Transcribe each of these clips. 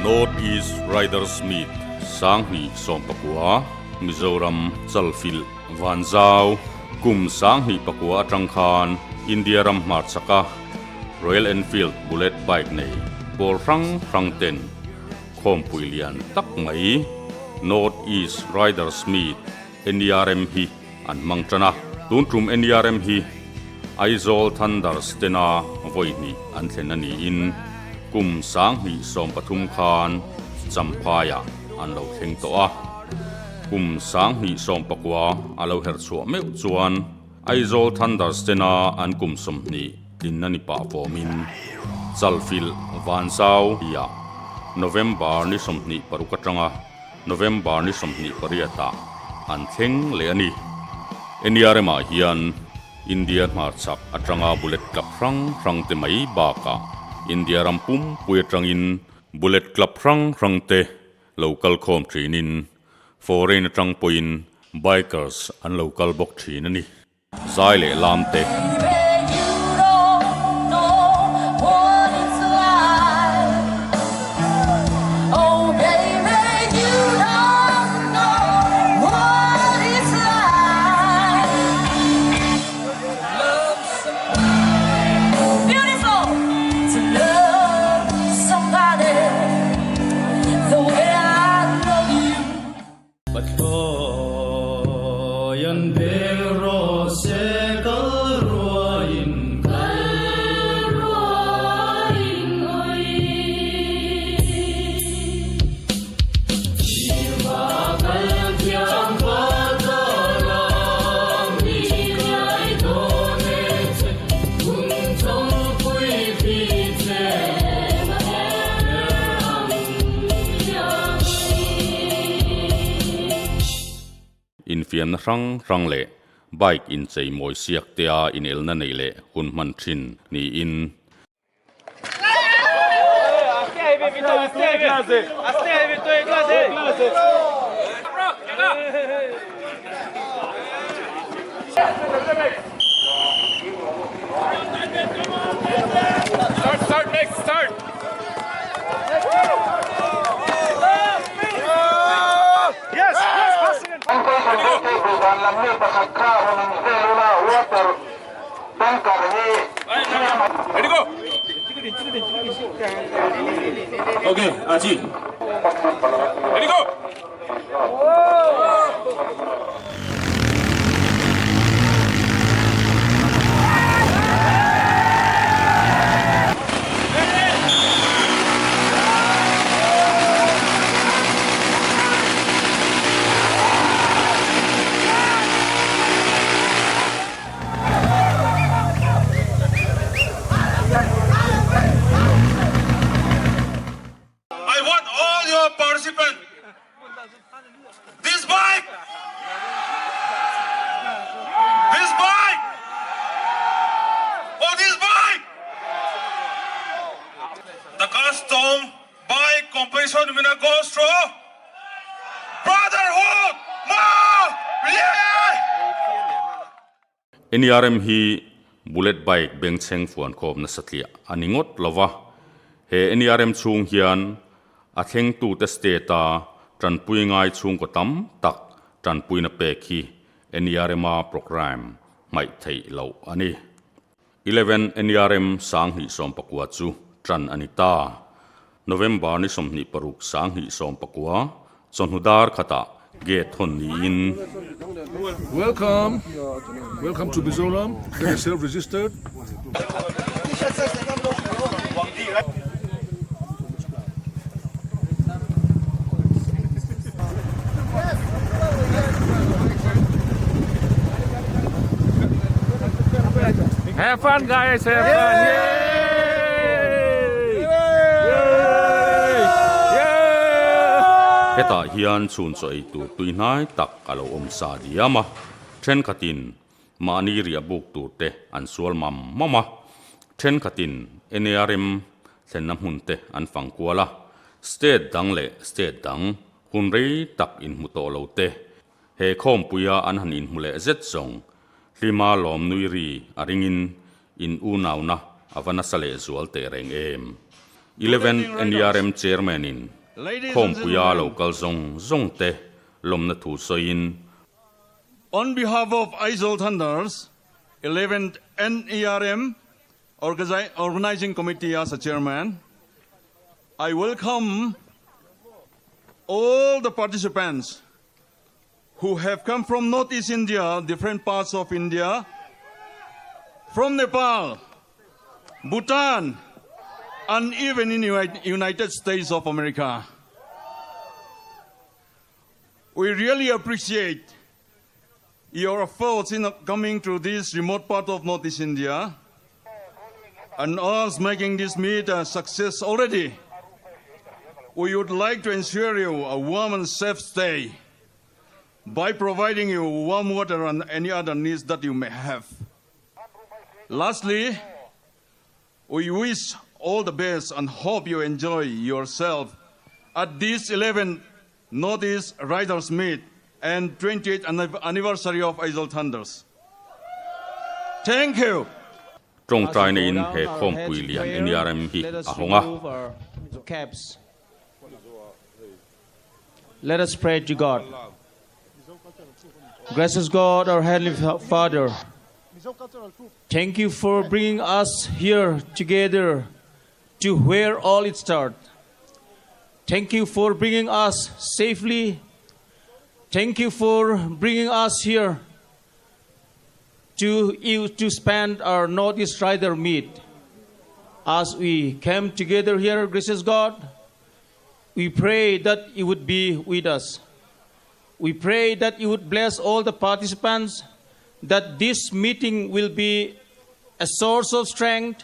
North East Riders Meet Sanghi Sompakua Mizoram Chalfil Vanzau Kum Sanghi Pakua Atangkhan India Ram Marsaka Royal Enfield Bullet Bike Nei Bol Rang Ten Khom Puilian Tak Mai North East Riders Meet NDRM Hi An Mangchana Tuntrum NDRM Hi Aizol Thunders Tena Voini An Thenani In Kum Sanghi Sompathum Khan Champaya An Lo Theng Toa Kum Sanghi Sompakwa Alo Herchua Meu Chuan Aizol Thunders Tena An Kum Somni Tinnani Pa Fomin Chalfil Vansau Ya November Ni Somni Parukatanga November Ni Somni Pariata An Theng Leani NDRM Hian India Marchak Atranga Bullet Club Rang Te Mai Baka India Rampum Puyatrangin Bullet Club Rang Te Local Com Trinin Foreign Trang Poin Bikers and Local Bok Trinani Zaile Lamte In fiam na rang le bike in chei moi siak tia in el na nei le hun man thin ni in Start, next, start. Yes, ready, go. Okay, Aji. Ready, go. I want all your participants. This bike. Oh, this bike. The custom bike competition winner goes to Brotherhood. More! Yeah! NDRM hi bullet bike beng cheng fuan khom na satlia aningot lova he NDRM chung hian a theng tu te steta tran pui ngai chung ko tam tak tran pui na pe khi NDRM program mai thei lo ani 11 NDRM sang hi som pakwa chu tran anita November ni som ni paruk sang hi som pakwa chonhudar khata gate hon ni in Welcome to Mizoram. Get yourself registered. Have fun, guys. Have fun. Yay! Heta hian chun choi tu tuinai tak alo sa diama then khatin mani ria buk tu te an sual mama then khatin NRM thenam hun te an fangkuala state dang le state dang hun rei tak in muto lo te he khom puya an han in mule zet song lima lom nuiri aringin in unauna avana sale zual te reng em 11 NRM chairman in Ladies khom and puya gentlemen, local zong te lom na thu soin on behalf of Aizawl Thunders, 11th NERM Organizing Committee as a chairman, I welcome all the participants who have come from Northeast India, different parts of India, from Nepal, Bhutan, and even in United States of America. We really appreciate your efforts in coming to this remote part of Northeast India and us making this meet a success already. We would like to ensure you a warm and safe stay by providing you warm water and any other needs that you may have. Lastly, we wish all the best and hope you enjoy yourself at this 11th Northeast Riders Meet and 28th anniversary of Aizawl Thunders. Thank you. trong trai na in he khom pui lian NERM hi a honga Caps. Let us pray to God. Gracious God, our Heavenly Father, thank you for bringing us here together to where all it started. Thank you for bringing us safely. Thank you for bringing us here to spend our Northeast Rider meet. As we came together here, gracious God, we pray that you would be with us. We pray that you would bless all the participants, that this meeting will be a source of strength,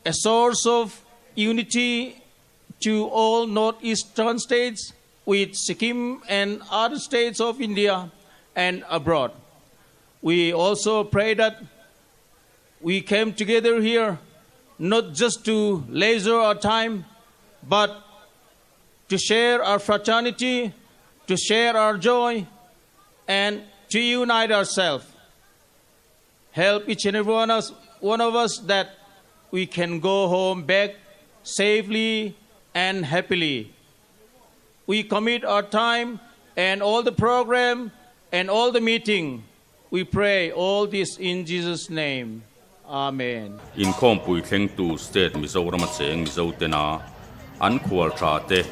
a source of unity to all northeastern states with Sikkim and other states of India and abroad. We also pray that we came together here not just to leisure our time, but to share our fraternity, to share our joy, and to unite ourselves. Help each and every one of us that we can go home back safely and happily. We commit our time and all the program and all the meeting. We pray all this in Jesus' name. Amen. in khom pui thleng tu state Mizoram cheng Mizo te na an khual tha te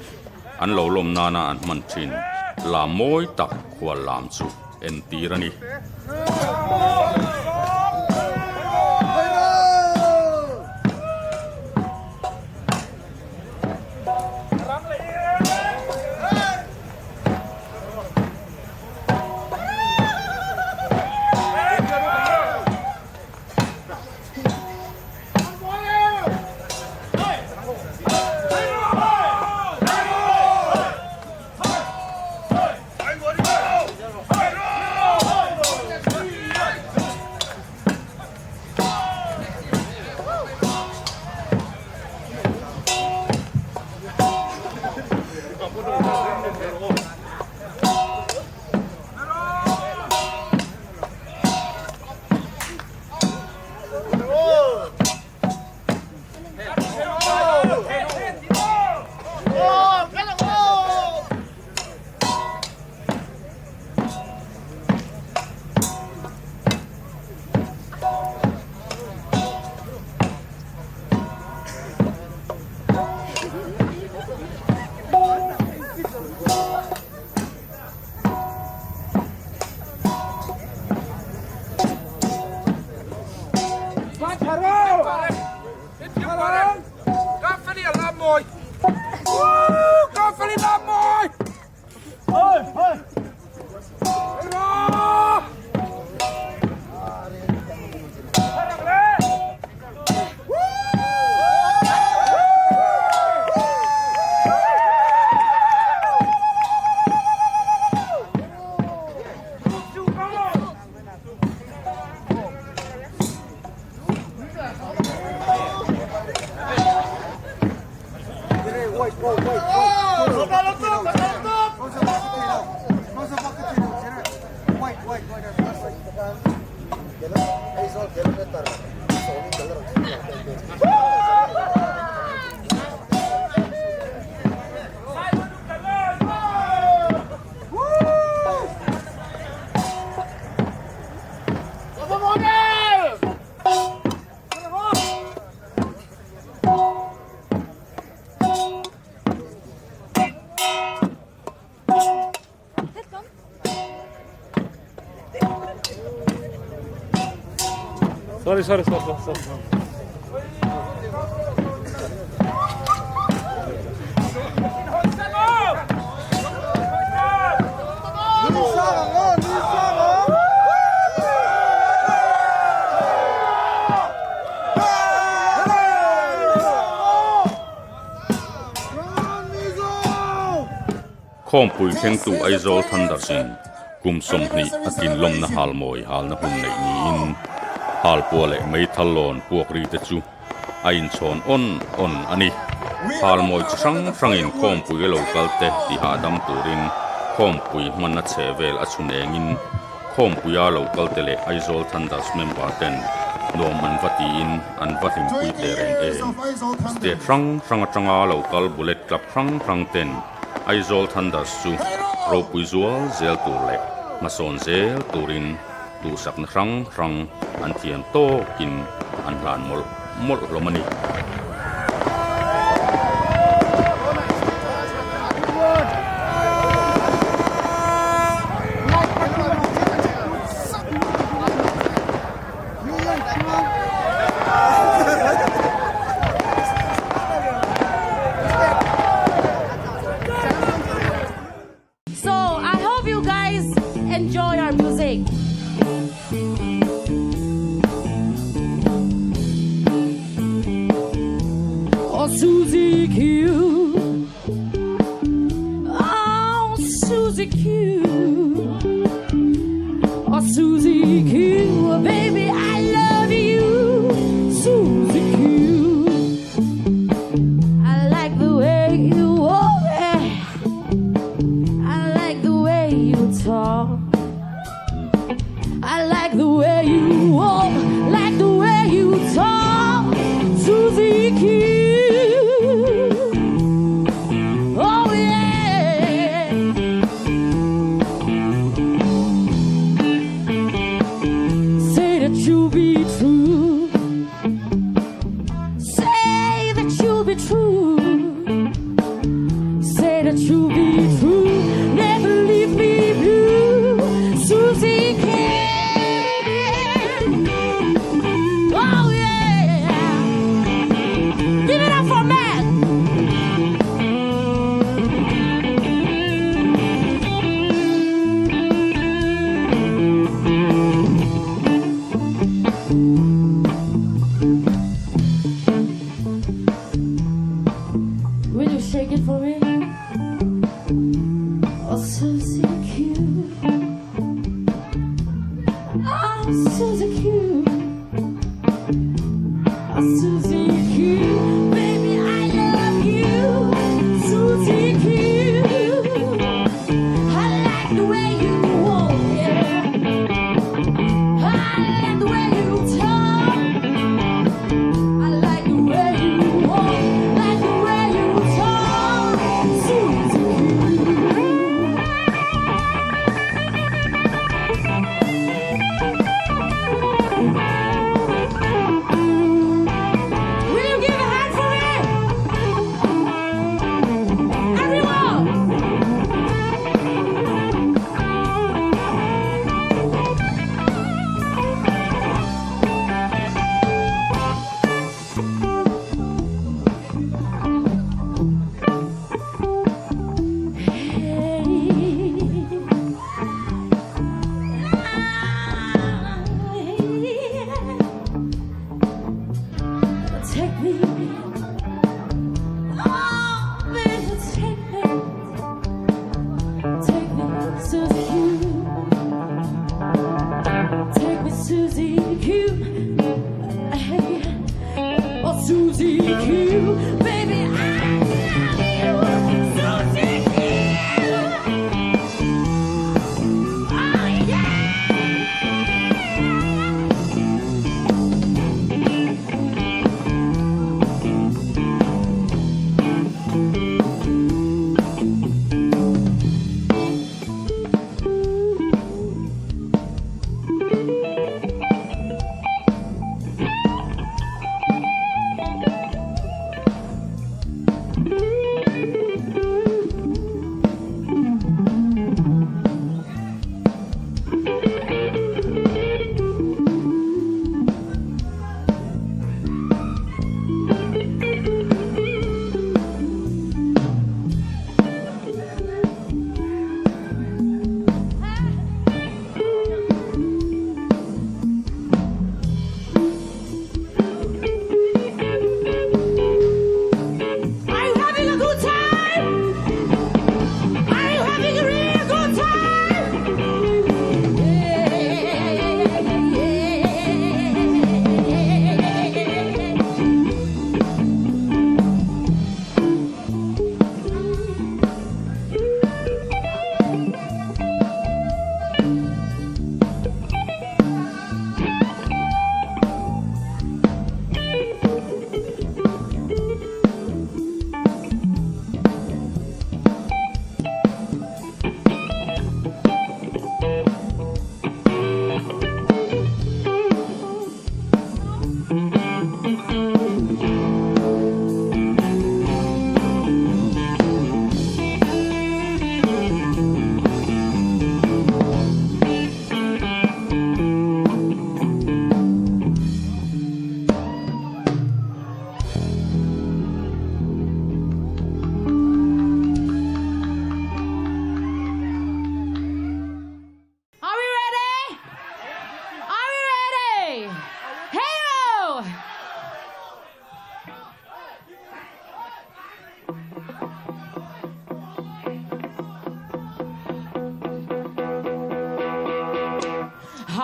an lo lom na na an man thin la moi tak khual lam chu en tirani Sorry. Khom pui kheng tu Aizawl Thunder sin kum som ni akin lom na hal moi hal na hun nei ni in hal puale mei thallon puak ri te chu a in chon on ani hal moi chu sang in khom pui local te ti ha dam turin khom pui man na chevel a chun engin khom pui a local te le Aizawl Thunder member ten nom an vati in an vathim pui te ren e state rang atanga local bullet club rang ten Aizawl Thunder chu ro pui zual zel tur le mason zel turin tu sak na rang an thiam to kin an hlan mol lomani So I hope you guys enjoy our music. Oh, Susie Q. Oh, Susie Q. Oh, Susie Q. Baby, I love you. Susie Q. I like the way you walk. I like the way you talk. I like the way you walk, like the way you talk. Susie Q. Oh yeah. Say that you'll be true. Say that you'll be true. Say that you'll be true. Never leave me blue. Susie Q. Oh yeah. Give it up for Matt. Will you shake it for me? Oh, Susie Q. Oh, Susie Q. Oh, Susie Q. Baby, I love you. Susie Q. I like the way you walk, yeah. I like the way you talk. I like the way you walk, like the way you talk. Susie Q. Will you give a hand for me? Everyone! Take me, oh baby, take me, Susie Q. Take me, Susie Q. Hey, oh Susie Q. Baby, I love you, Susie Q. Oh yeah.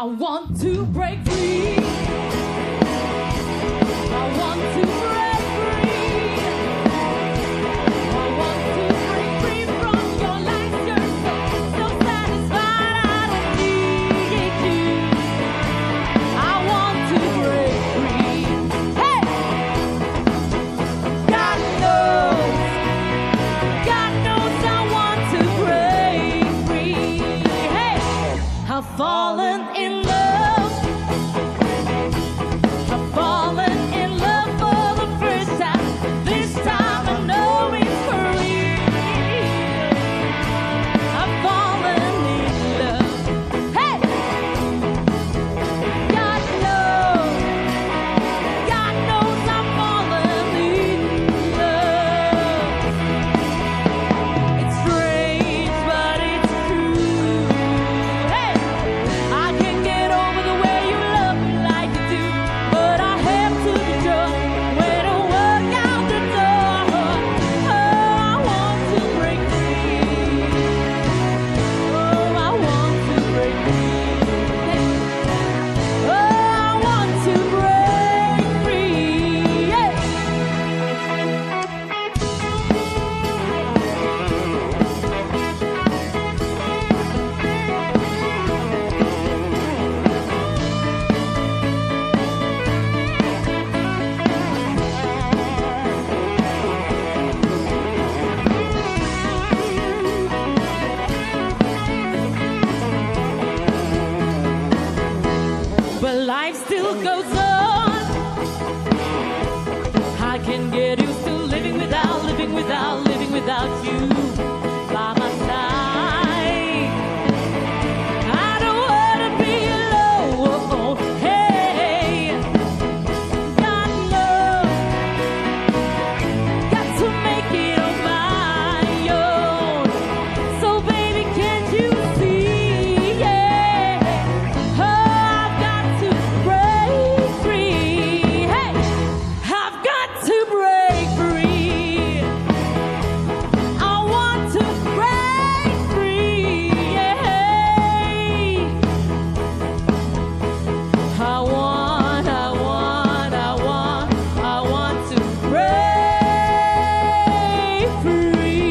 want to break free. I want to break free. I want to break free from your lies. You're so satisfied. I don't need you. I want to break free. Hey! God knows I want to break free. Hey! I've fallen in love. I've fallen in love for the first time. This time I know it's for real. I've fallen in love. Hey! God knows I'm fallen in love. It's strange, but it's true. Hey! I can't get over the way you love me like you do, but I have to be sure when I walk out the door. Oh, I want to break free. Oh, I want to break free. Oh, I want to break free. Yeah. But life still goes on. I can get used to living without you by my side. I don't wanna be alone. Hey, God knows, got to make it on my own. So baby, can't you see? Yeah, oh, I've got to break free. Hey, I've got to break free. I want to break free. Yeah, I want to break free.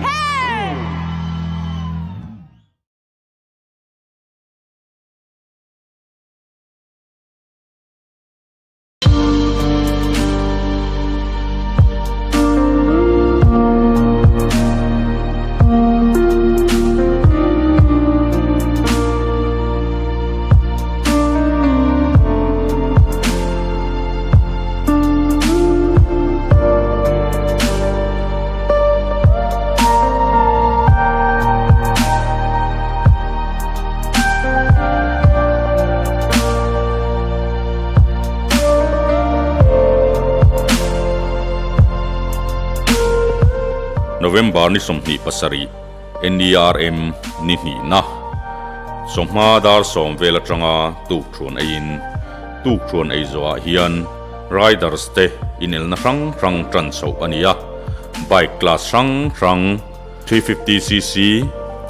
Hey! November ni somhi pasari NDRM ni hni na somha dar som vela tanga tu thun ai zoa hian riders te inel na rang tran so ania bike class rang 350cc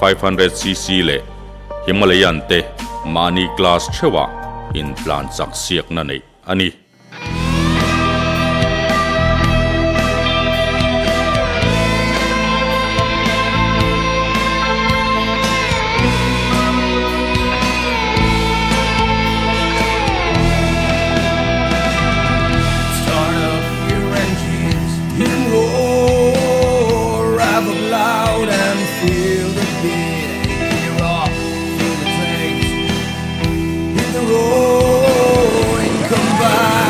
500cc le Himalayan te mani class chewa in plan sak siak na nei ani Start up your engines and roar, rev up loud and feel the beat. Gear up, feel the tanks, hit the road and come back.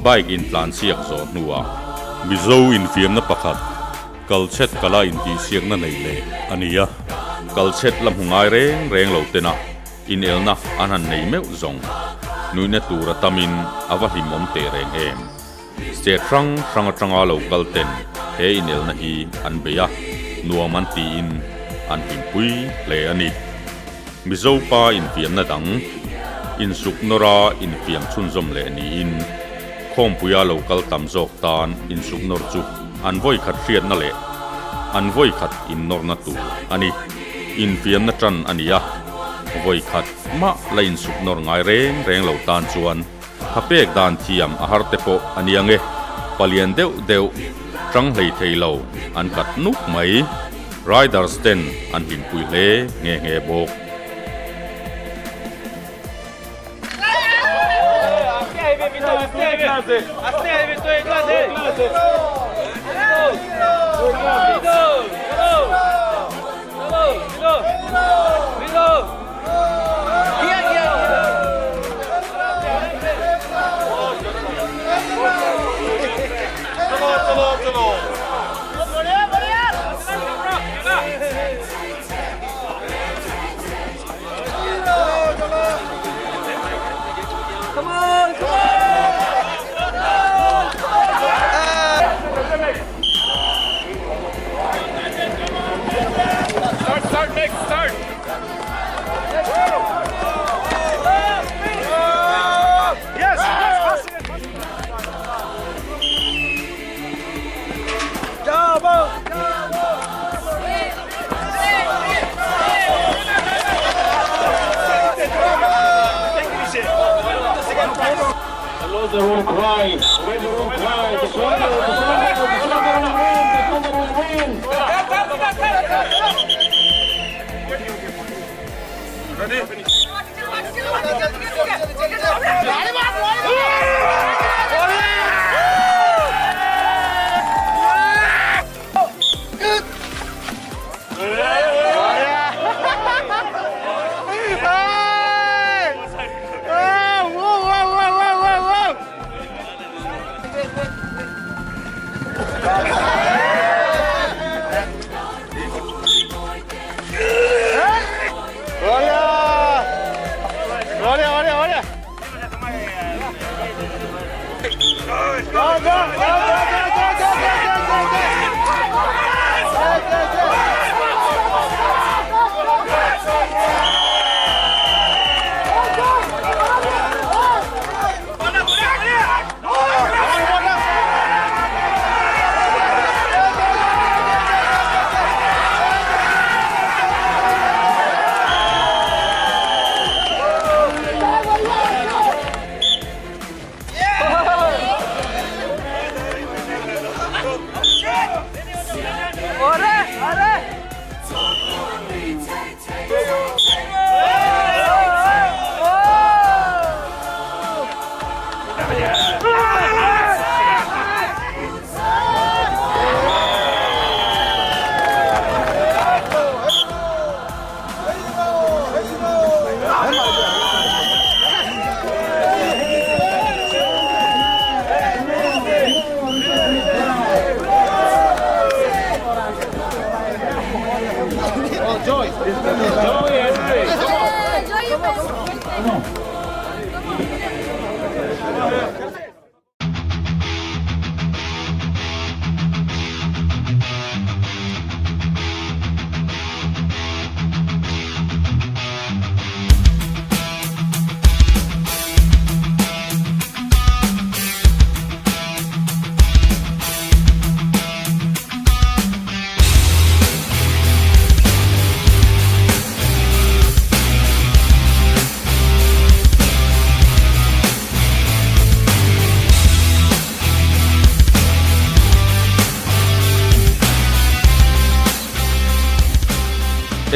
bike in plan siak zo nuwa mizo in fiam na pakhat kalchet kala in ti siak na nei le ania kalchet lam hungai reng lo tena in elna anan nei meu zong nuina tura tamin awa him om te reng em state ranga lo kalten he in elna hi an beya nuaman ti in an him pui le ani mizo pa in fiam na dang in suk nora in fiam chun zom le ni in khom puya local tam jok tan in suk nor chu an voi khat riat na le an voi khat in nor na tu ani in fiam na tran ania voi khat ma lain suk nor ngai reng lo tan chuan khapek dan thiam a har te po aniange palian deu tang hlei thei lo an kat nuk mai riders ten an him pui le nge bok Start, Nick, start. Yes, Let the room cry. Let the room cry. The Swagger will win.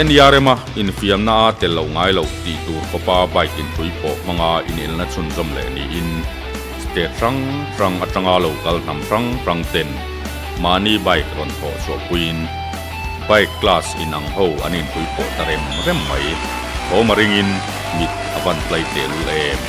en yarema in fiam na tel lo ngai lo ti tur ko pa bike in thui po manga in el na chun jom le ni in state rang atanga lo kal nam rang ten mani bike ron tho so queen bike class in ang ho anin thui po tarem rem mai ho maring in mit avan play tel em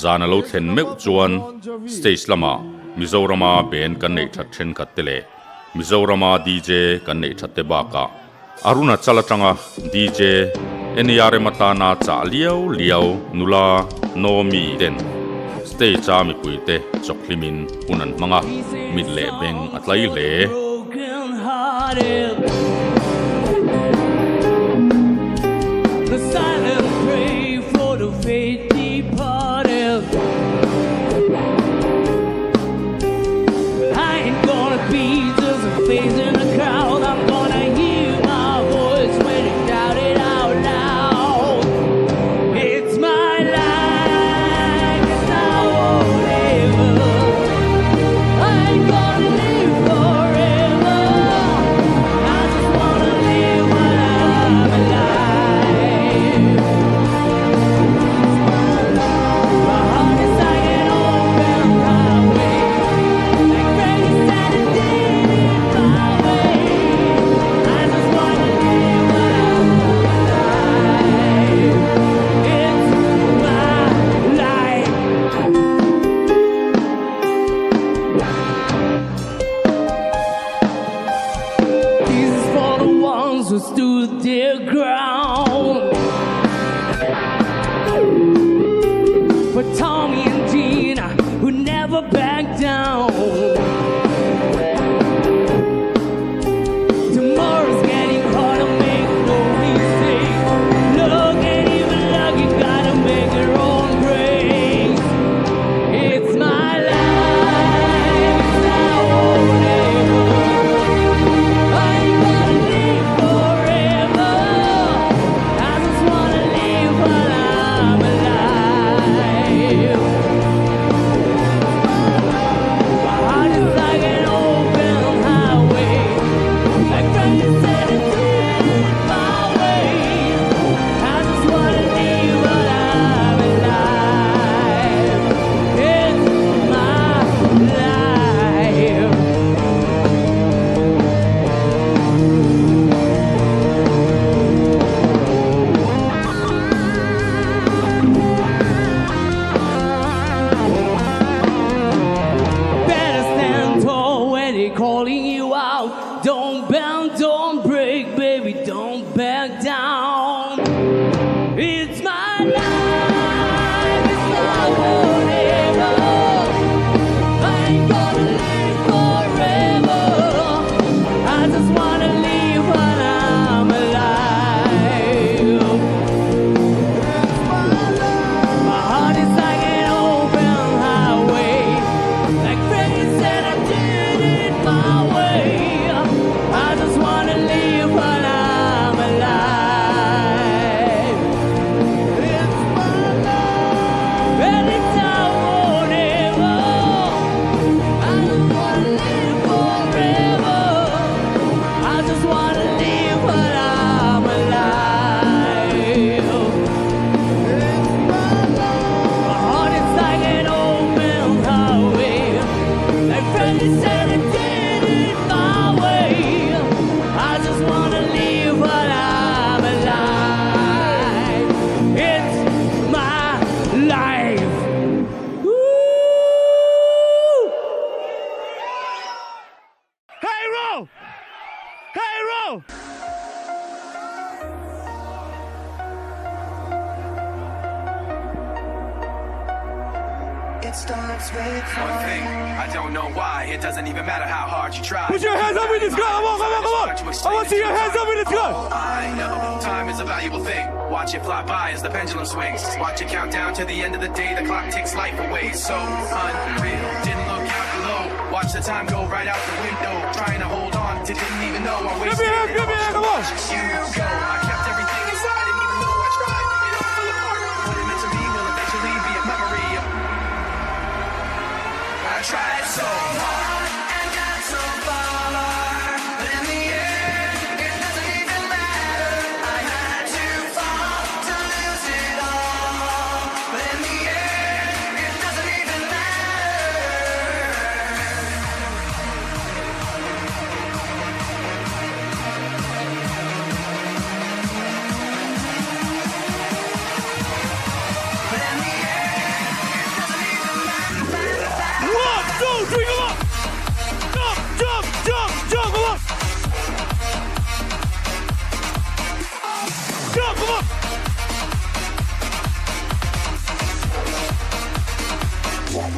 zana lo thlen meu chuan stage lama Mizorama ben kan nei that then khat tele Mizorama DJ kan nei that te baka Aruna chalatanga DJ NRM matana cha liao nula nomi den stay cha mi puite choklimin unan manga midle beng atlai le Broken-hearted. The silent pray for the faith departed. I ain't gonna be just a face in the crowd. I'm gonna hear my voice when you shout it out loud. It's my life, it's now or never. I ain't gonna live forever. I just wanna live while I'm alive. My heart is like an open highway, like crazy Saturday in my way. I just wanna live while I'm alive. It's my life. This is for the ones who stood their ground. For Tommy and Gina who never backed down. Tomorrow's getting harder, make no mistake. Look, ain't even luck, you gotta make your own grace. It's my life, it's now or never. I ain't gonna live forever. I just wanna live while I'm alive. My heart is like an open highway, like Frankie said it did my way. I just wanna live while I'm alive. It's my life. Better stand tall when they're calling you out. Don't bend, don't break, baby, don't back down. It's my life, it's not whatever. I ain't gonna live forever. I just wanna live while I'm alive. My heart is like an open highway, like Freddie said I did it my way. I just wanna live while I'm alive. It's my life, and it's now or never. I just wanna live forever. I just wanna live while I'm alive. My heart is like an open highway, like Freddie said it did it my way. I just wanna live while I'm alive. It's my life. Woo! Hey, Ro! Hey, Ro! It starts with One thing, I don't know why. It doesn't even matter how hard you try. Put your hands up in the sky. Come on, come on, come on. I want to see your hands up in the sky. I know time is a valuable thing. Watch it fly by as the pendulum swings. Watch it count down to the end of the day. The clock takes life away. So unreal. Didn't look out below. Watch the time go right out the window. Trying to hold on to didn't even know I wasted it. Give me a hand, come on. You go. I kept everything inside, didn't even know I tried. It all fell apart. What it meant to me will eventually be a memory. I tried so hard and got so far, but in the end, it doesn't even matter. I had to fall to lose it all, but in the end, it doesn't even matter. Are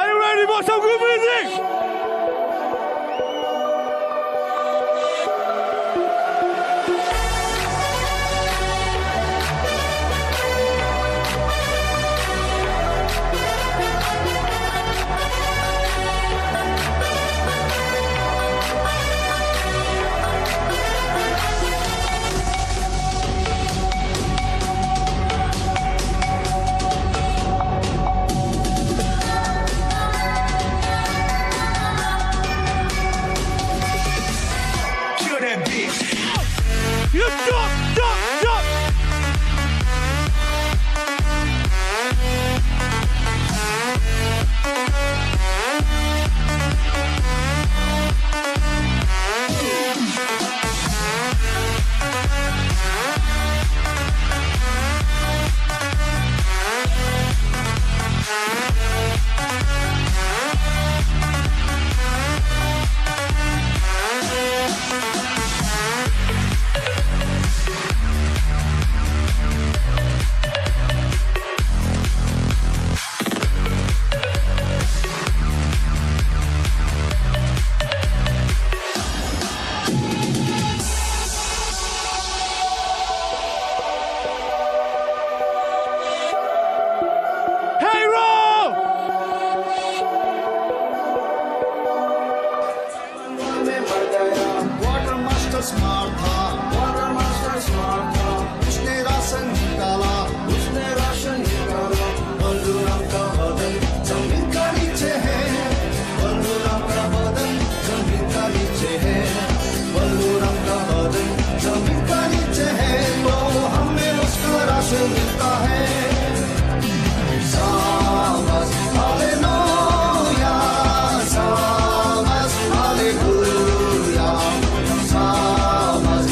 you ready for some good music? Kill that bitch. You jump! Hey, roll! Water master smart था water master smart था उसने ration निकाला बलराम का बदन जमीन का नीचे है बलराम का बदन जमीन का नीचे है बलराम का बदन जमीन का नीचे है तो हमें उसका राशन मिलता है शाबाश हालेलुया शाबाश हालेलुया शाबाश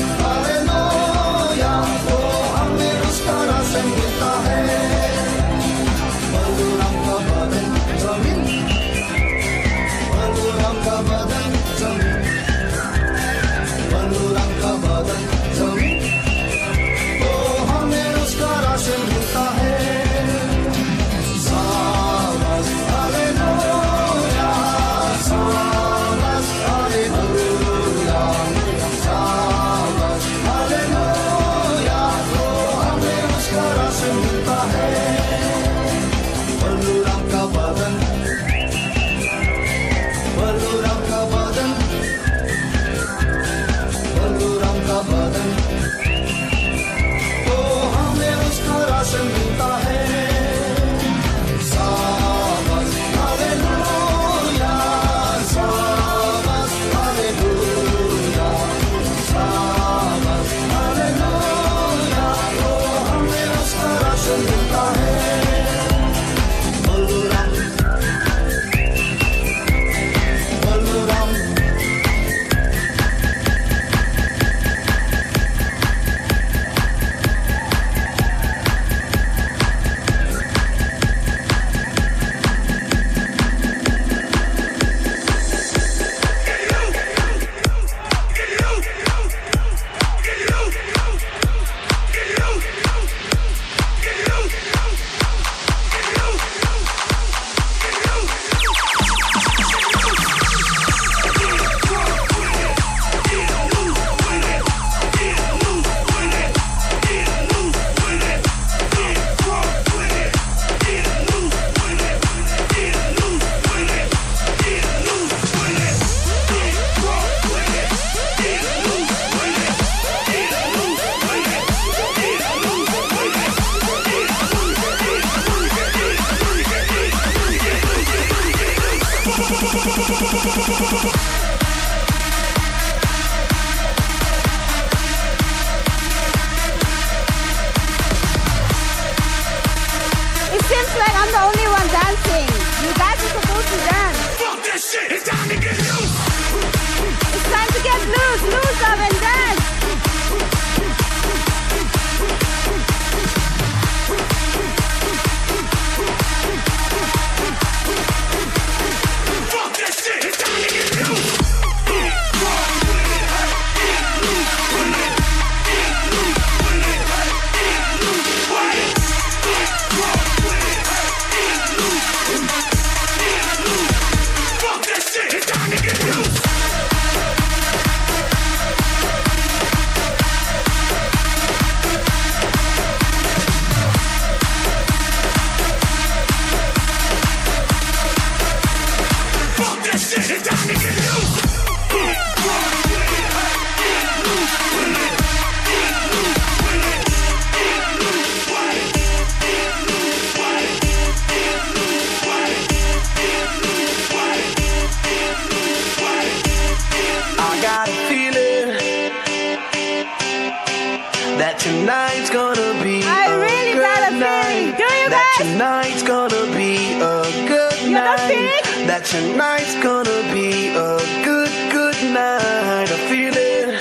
That tonight's gonna be I a really got a good night. feeling. Do you That guys? tonight's gonna be a good You got night. feeling? That tonight's gonna be a good night. I feel it.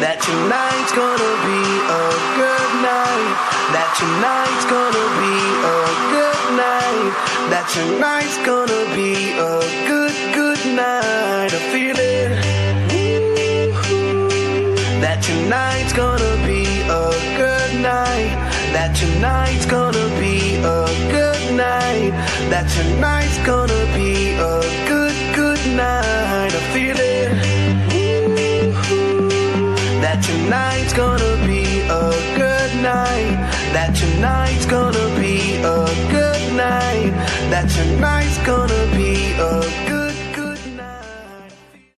That tonight's gonna be a good night. That tonight's gonna be a good night. That tonight's gonna be a good night. I feel it. That tonight's gonna be a good night. That tonight's gonna be a good night. That tonight's gonna be a good night. I feel it. That tonight's gonna be a good night. That tonight's gonna be a good night. That tonight's gonna